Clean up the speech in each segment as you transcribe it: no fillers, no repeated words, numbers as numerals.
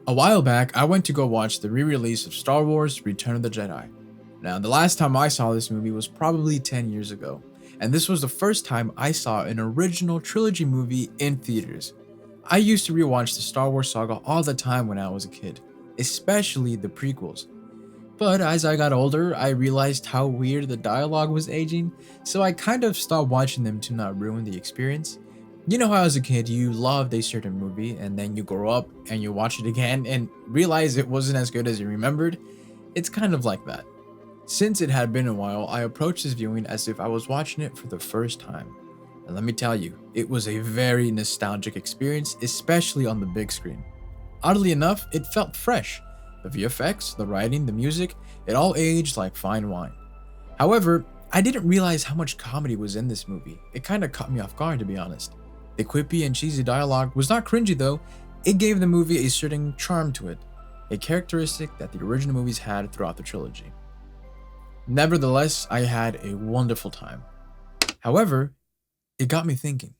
A while back, I went to go watch the re-release of Star Wars Return of the Jedi. Now, the last time I saw this movie was probably 10 years ago, and this was the first time I saw an original trilogy movie in theaters. I used to rewatch the Star Wars saga all the time when I was a kid, especially the prequels. But as I got older, I realized how weird the dialogue was aging, so I kind of stopped watching them to not ruin the experience. You know how as a kid you loved a certain movie and then you grow up and you watch it again and realize it wasn't as good as you remembered? It's kind of like that. Since it had been a while, I approached this viewing as if I was watching it for the first time. And let me tell you, it was a very nostalgic experience, especially on the big screen. Oddly enough, it felt fresh. The VFX, the writing, the music, it all aged like fine wine. However, I didn't realize how much comedy was in this movie. It kinda caught me off guard, to be honest. The quippy and cheesy dialogue was not cringy though, it gave the movie a certain charm to it, a characteristic that the original movies had throughout the trilogy. Nevertheless, I had a wonderful time. However, it got me thinking.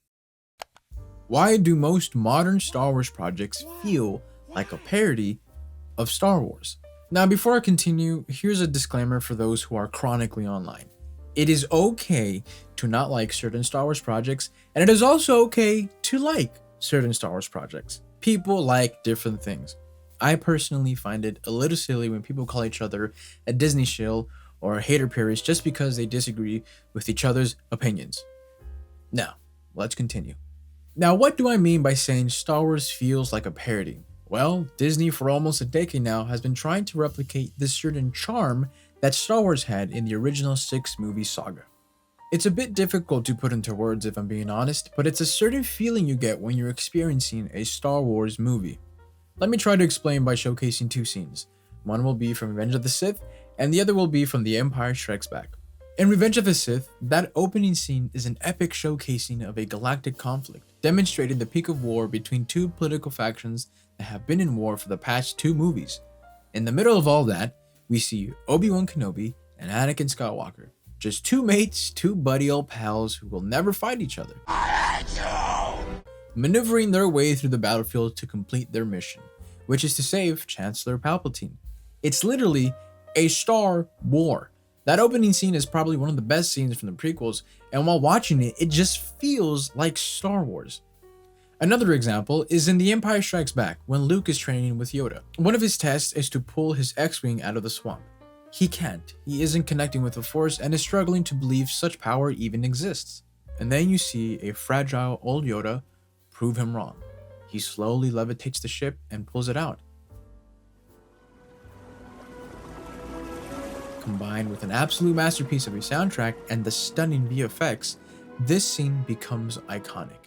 Why do most modern Star Wars projects feel like a parody of Star Wars? Now, before I continue, here's a disclaimer for those who are chronically online. It is okay to not like certain Star Wars projects, and it is also okay to like certain Star Wars projects. People like different things. I personally find it a little silly when people call each other a Disney shill or a hater peers just because they disagree with each other's opinions. Now, let's continue. Now, what do I mean by saying Star Wars feels like a parody? Well, Disney for almost a decade now has been trying to replicate this certain charm that Star Wars had in the original 6-movie saga. It's a bit difficult to put into words if I'm being honest, but it's a certain feeling you get when you're experiencing a Star Wars movie. Let me try to explain by showcasing two scenes. One will be from Revenge of the Sith, and the other will be from The Empire Strikes Back. In Revenge of the Sith, that opening scene is an epic showcasing of a galactic conflict, demonstrating the peak of war between two political factions that have been in war for the past 2 movies. In the middle of all that, we see Obi-Wan Kenobi and Anakin Skywalker, just 2 mates, 2 buddy old pals who will never fight each other, maneuvering their way through the battlefield to complete their mission, which is to save Chancellor Palpatine. It's literally a Star War. That opening scene is probably one of the best scenes from the prequels, and while watching it, it just feels like Star Wars. Another example is in The Empire Strikes Back when Luke is training with Yoda. One of his tests is to pull his X-Wing out of the swamp. He can't. He isn't connecting with the Force and is struggling to believe such power even exists. And then you see a fragile old Yoda prove him wrong. He slowly levitates the ship and pulls it out. Combined with an absolute masterpiece of a soundtrack and the stunning VFX, this scene becomes iconic.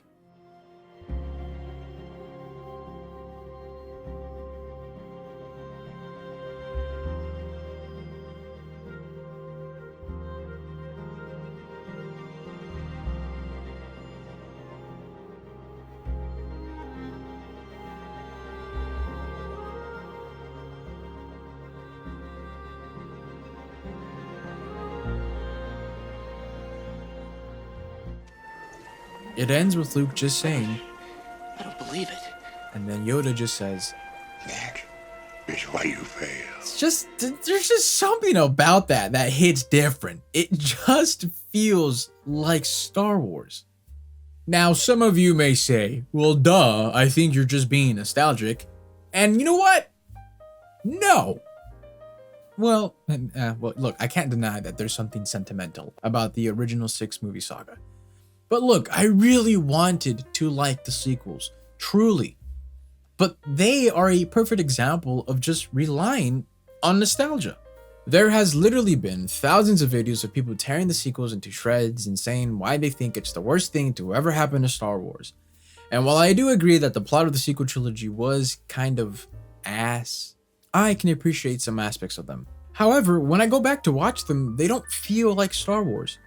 It ends with Luke just saying, I don't believe it. and then Yoda just says, That is why you fail. there's just something about that hits different. It just feels like Star Wars. Now, some of you may say, well, duh, I think you're just being nostalgic. And you know what? No. Well, look, I can't deny that there's something sentimental about the original 6-movie saga. But look, I really wanted to like the sequels, truly. But they are a perfect example of just relying on nostalgia. There has literally been thousands of videos of people tearing the sequels into shreds and saying why they think it's the worst thing to ever happen to Star Wars. And while I do agree that the plot of the sequel trilogy was kind of ass, I can appreciate some aspects of them. However, when I go back to watch them, they don't feel like Star Wars.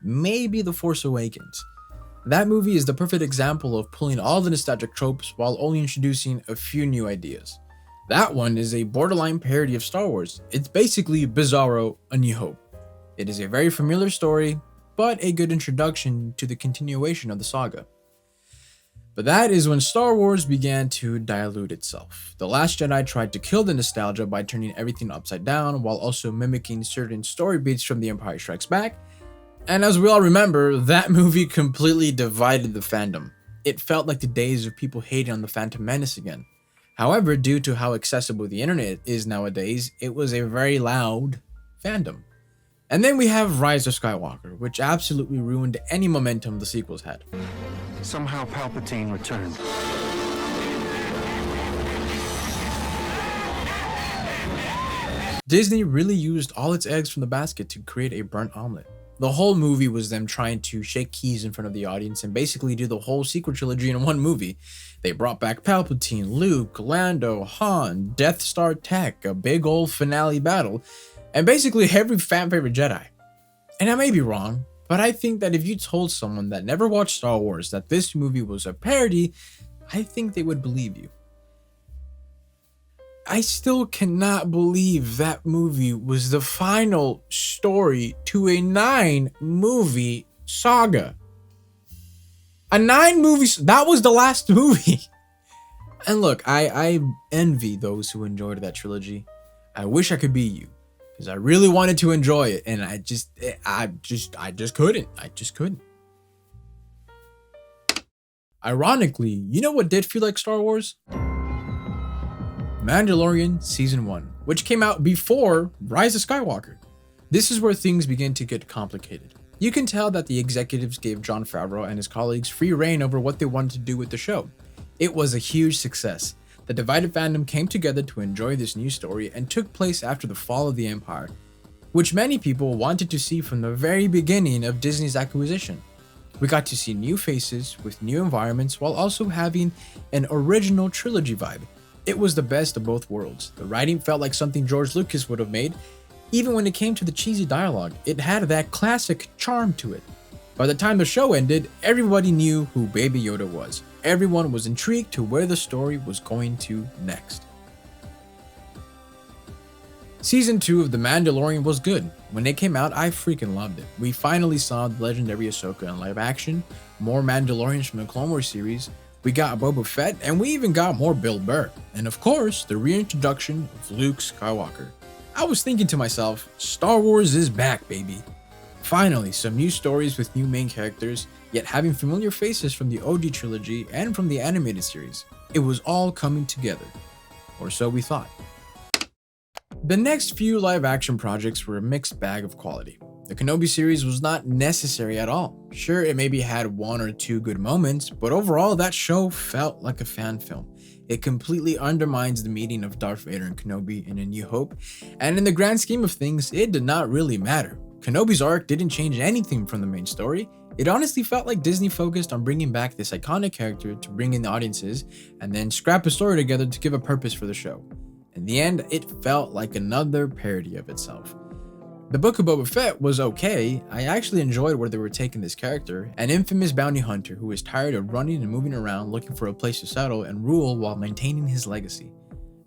Maybe The Force Awakens. That movie is the perfect example of pulling all the nostalgic tropes while only introducing a few new ideas. That one is a borderline parody of Star Wars. It's basically Bizarro: A New Hope. It is a very familiar story, but a good introduction to the continuation of the saga. But that is when Star Wars began to dilute itself. The Last Jedi tried to kill the nostalgia by turning everything upside down while also mimicking certain story beats from The Empire Strikes Back. And as we all remember, that movie completely divided the fandom. It felt like the days of people hating on the Phantom Menace again. However, due to how accessible the internet is nowadays, it was a very loud fandom. And then we have Rise of Skywalker, which absolutely ruined any momentum the sequels had. Somehow Palpatine returned. Disney really used all its eggs from the basket to create a burnt omelet. The whole movie was them trying to shake keys in front of the audience and basically do the whole sequel trilogy in one movie. They brought back Palpatine, Luke, Lando, Han, Death Star tech, a big old finale battle, and basically every fan favorite Jedi. And I may be wrong, but I think that if you told someone that never watched Star Wars that this movie was a parody, I think they would believe you. I still cannot believe that movie was the final story to a 9-movie saga. A 9-movie, that was the last movie. And look, I envy those who enjoyed that trilogy. I wish I could be you, because I really wanted to enjoy it, and I just couldn't. I just couldn't. Ironically, you know what did feel like Star Wars? Mandalorian Season 1, which came out before Rise of Skywalker. This is where things begin to get complicated. You can tell that the executives gave Jon Favreau and his colleagues free reign over what they wanted to do with the show. It was a huge success. The divided fandom came together to enjoy this new story and took place after the fall of the Empire, which many people wanted to see from the very beginning of Disney's acquisition. We got to see new faces with new environments while also having an original trilogy vibe. It was the best of both worlds. The writing felt like something George Lucas would have made. Even when it came to the cheesy dialogue, it had that classic charm to it. By the time the show ended, everybody knew who Baby Yoda was. Everyone was intrigued to where the story was going to next. Season 2 of The Mandalorian was good. When it came out, I freaking loved it. We finally saw the legendary Ahsoka in live action, more Mandalorians from the Clone Wars series, we got Boba Fett, and we even got more Bill Burr. And of course, the reintroduction of Luke Skywalker. I was thinking to myself, Star Wars is back, baby. Finally, some new stories with new main characters, yet having familiar faces from the OG trilogy and from the animated series. It was all coming together. Or so we thought. The next few live action projects were a mixed bag of quality. The Kenobi series was not necessary at all. Sure, it maybe had 1 or 2 good moments, but overall that show felt like a fan film. It completely undermines the meeting of Darth Vader and Kenobi in A New Hope, and in the grand scheme of things, it did not really matter. Kenobi's arc didn't change anything from the main story. It honestly felt like Disney focused on bringing back this iconic character to bring in the audiences, and then scrap a story together to give a purpose for the show. In the end, it felt like another parody of itself. The Book of Boba Fett was okay. I actually enjoyed where they were taking this character, an infamous bounty hunter who is tired of running and moving around looking for a place to settle and rule while maintaining his legacy.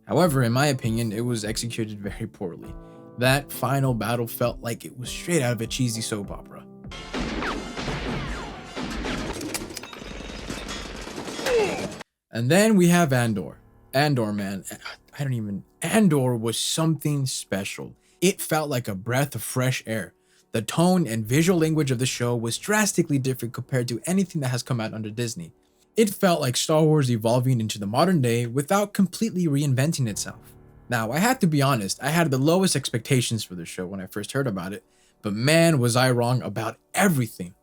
However, in my opinion, it was executed very poorly. That final battle felt like it was straight out of a cheesy soap opera. And then we have Andor. Andor, man, Andor was something special. It felt like a breath of fresh air. The tone and visual language of the show was drastically different compared to anything that has come out under Disney. It felt like Star Wars evolving into the modern day without completely reinventing itself. Now, I have to be honest, I had the lowest expectations for the show when I first heard about it, but man, was I wrong about everything.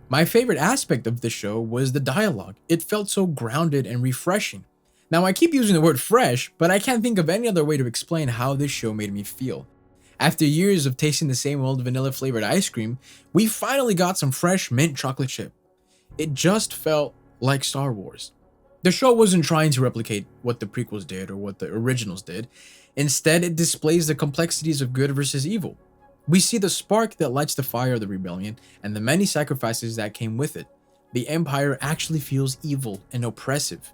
My favorite aspect of the show was the dialogue. It felt so grounded and refreshing. Now, I keep using the word fresh, but I can't think of any other way to explain how this show made me feel. After years of tasting the same old vanilla flavored ice cream, we finally got some fresh mint chocolate chip. It just felt like Star Wars. The show wasn't trying to replicate what the prequels did or what the originals did. Instead, it displays the complexities of good versus evil. We see the spark that lights the fire of the rebellion and the many sacrifices that came with it. The Empire actually feels evil and oppressive.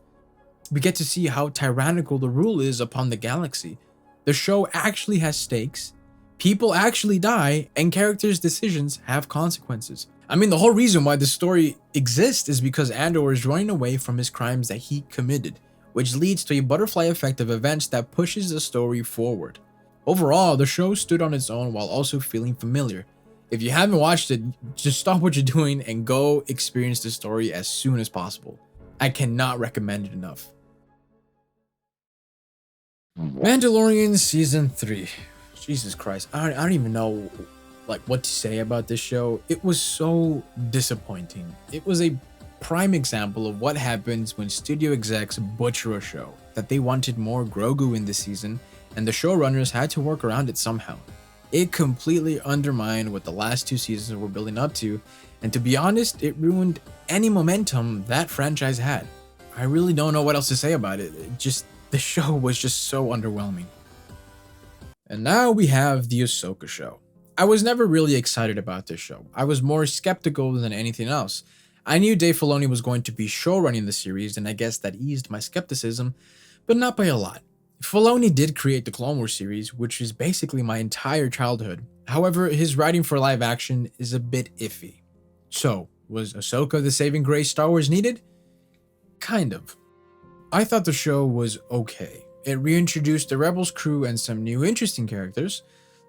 We get to see how tyrannical the rule is upon the galaxy. The show actually has stakes, people actually die, and characters' decisions have consequences. I mean, the whole reason why this story exists is because Andor is running away from his crimes that he committed, which leads to a butterfly effect of events that pushes the story forward. Overall, the show stood on its own while also feeling familiar. If you haven't watched it, just stop what you're doing and go experience the story as soon as possible. I cannot recommend it enough. Mandalorian Season 3. Jesus Christ, I don't even know what to say about this show. It was so disappointing. It was a prime example of what happens when studio execs butcher a show. That they wanted more Grogu in this season, and the showrunners had to work around it somehow. It completely undermined what the last 2 seasons were building up to, and to be honest, it ruined any momentum that franchise had. I really don't know what else to say about it. The show was just so underwhelming. And now we have the Ahsoka show. I was never really excited about this show. I was more skeptical than anything else. I knew Dave Filoni was going to be showrunning the series, and I guess that eased my skepticism, but not by a lot. Filoni did create the Clone Wars series, which is basically my entire childhood. However, his writing for live action is a bit iffy. So, was Ahsoka the saving grace Star Wars needed? Kind of. I thought the show was okay. It reintroduced the Rebels crew and some new interesting characters.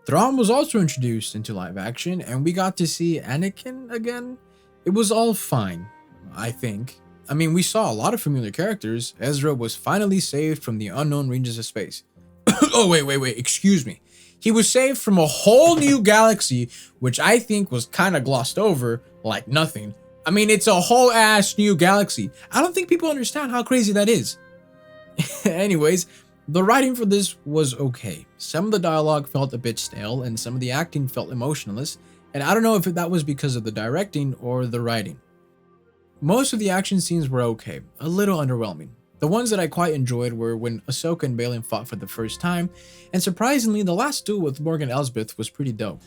Thrawn was also introduced into live action, and we got to see Anakin again. It was all fine, I think. I mean, we saw a lot of familiar characters. Ezra was finally saved from the unknown regions of space. Oh, wait, excuse me. He was saved from a whole new galaxy, which I think was kind of glossed over like nothing. I mean, it's a whole ass new galaxy. I don't think people understand how crazy that is. Anyways, the writing for this was okay. Some of the dialogue felt a bit stale, and some of the acting felt emotionless, and I don't know if that was because of the directing or the writing. Most of the action scenes were okay, a little underwhelming. The ones that I quite enjoyed were when Ahsoka and Baylan fought for the first time, and surprisingly, the last duel with Morgan Elsbeth was pretty dope.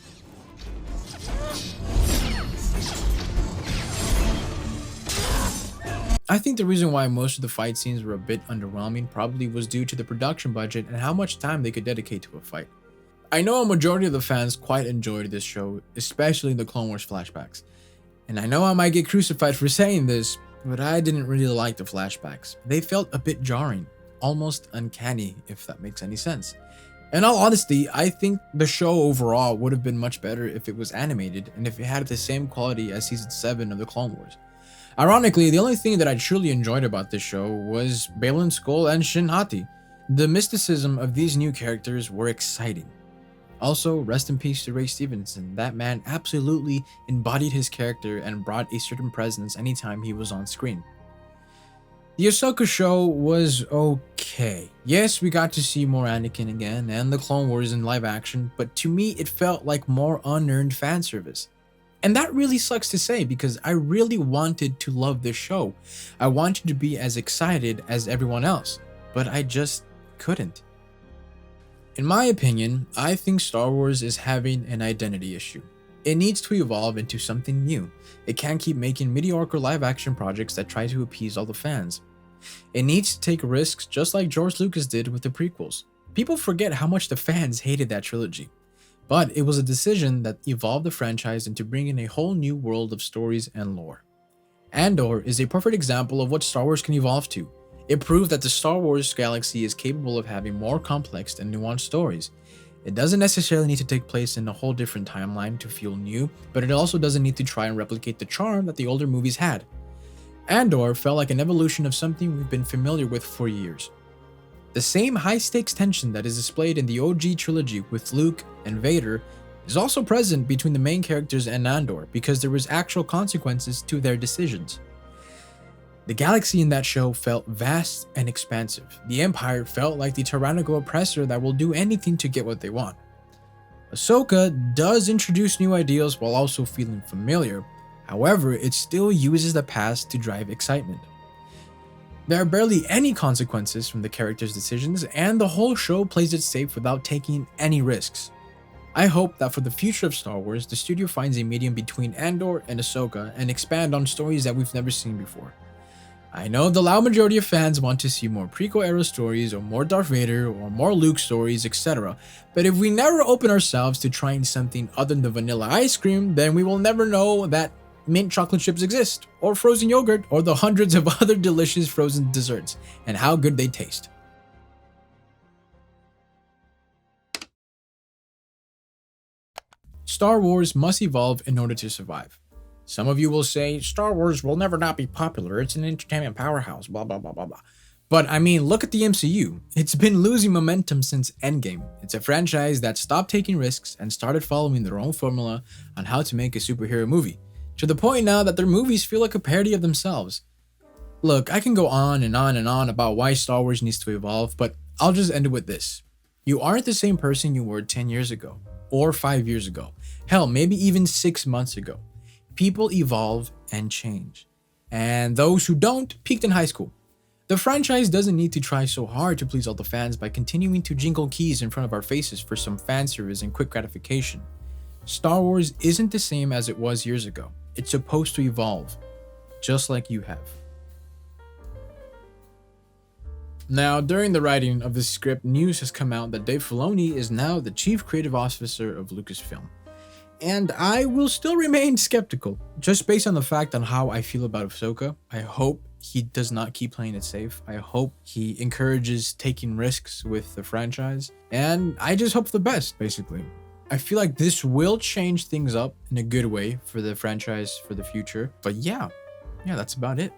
I think the reason why most of the fight scenes were a bit underwhelming probably was due to the production budget and how much time they could dedicate to a fight. I know a majority of the fans quite enjoyed this show, especially the Clone Wars flashbacks. And I know I might get crucified for saying this, but I didn't really like the flashbacks. They felt a bit jarring, almost uncanny, if that makes any sense. In all honesty, I think the show overall would have been much better if it was animated and if it had the same quality as Season 7 of the Clone Wars. Ironically, the only thing that I truly enjoyed about this show was Baylan Skoll and Shin Hati. The mysticism of these new characters were exciting. Also, rest in peace to Ray Stevenson. That man absolutely embodied his character and brought a certain presence anytime he was on screen. The Ahsoka show was okay. Yes, we got to see more Anakin again and the Clone Wars in live action, but to me it felt like more unearned fan service. And that really sucks to say because I really wanted to love this show. I wanted to be as excited as everyone else, but I just couldn't. In my opinion, I think Star Wars is having an identity issue. It needs to evolve into something new. It can't keep making mediocre live-action projects that try to appease all the fans. It needs to take risks just like George Lucas did with the prequels. People forget how much the fans hated that trilogy. But it was a decision that evolved the franchise into bringing a whole new world of stories and lore. Andor is a perfect example of what Star Wars can evolve to. It proved that the Star Wars galaxy is capable of having more complex and nuanced stories. It doesn't necessarily need to take place in a whole different timeline to feel new, but it also doesn't need to try and replicate the charm that the older movies had. Andor felt like an evolution of something we've been familiar with for years. The same high-stakes tension that is displayed in the OG trilogy with Luke and Vader is also present between the main characters and Andor because there was actual consequences to their decisions. The galaxy in that show felt vast and expansive. The Empire felt like the tyrannical oppressor that will do anything to get what they want. Ahsoka does introduce new ideas while also feeling familiar. However, it still uses the past to drive excitement. There are barely any consequences from the characters' decisions, and the whole show plays it safe without taking any risks. I hope that for the future of Star Wars, the studio finds a medium between Andor and Ahsoka and expand on stories that we've never seen before. I know the loud majority of fans want to see more prequel-era stories or more Darth Vader or more Luke stories, etc. But if we never open ourselves to trying something other than vanilla ice cream, then we will never know that mint chocolate chips exist, or frozen yogurt, or the hundreds of other delicious frozen desserts, and how good they taste. Star Wars must evolve in order to survive. Some of you will say, Star Wars will never not be popular, it's an entertainment powerhouse, blah blah blah blah blah. But I mean, look at the MCU. It's been losing momentum since Endgame. It's a franchise that stopped taking risks and started following their own formula on how to make a superhero movie, to the point now that their movies feel like a parody of themselves. Look, I can go on and on and on about why Star Wars needs to evolve, but I'll just end it with this. You aren't the same person you were 10 years ago, or 5 years ago, hell, maybe even 6 months ago. People evolve and change, and those who don't peaked in high school. The franchise doesn't need to try so hard to please all the fans by continuing to jingle keys in front of our faces for some fan service and quick gratification. Star Wars isn't the same as it was years ago. It's supposed to evolve, just like you have. Now, during the writing of this script, news has come out that Dave Filoni is now the chief creative officer of Lucasfilm. And I will still remain skeptical, just based on the fact on how I feel about Ahsoka. I hope he does not keep playing it safe. I hope he encourages taking risks with the franchise. And I just hope for the best, basically. I feel like this will change things up in a good way for the franchise for the future. But yeah, that's about it.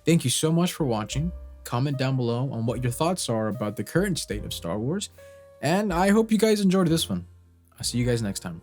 Thank you so much for watching. Comment down below on what your thoughts are about the current state of Star Wars. And I hope you guys enjoyed this one. I'll see you guys next time.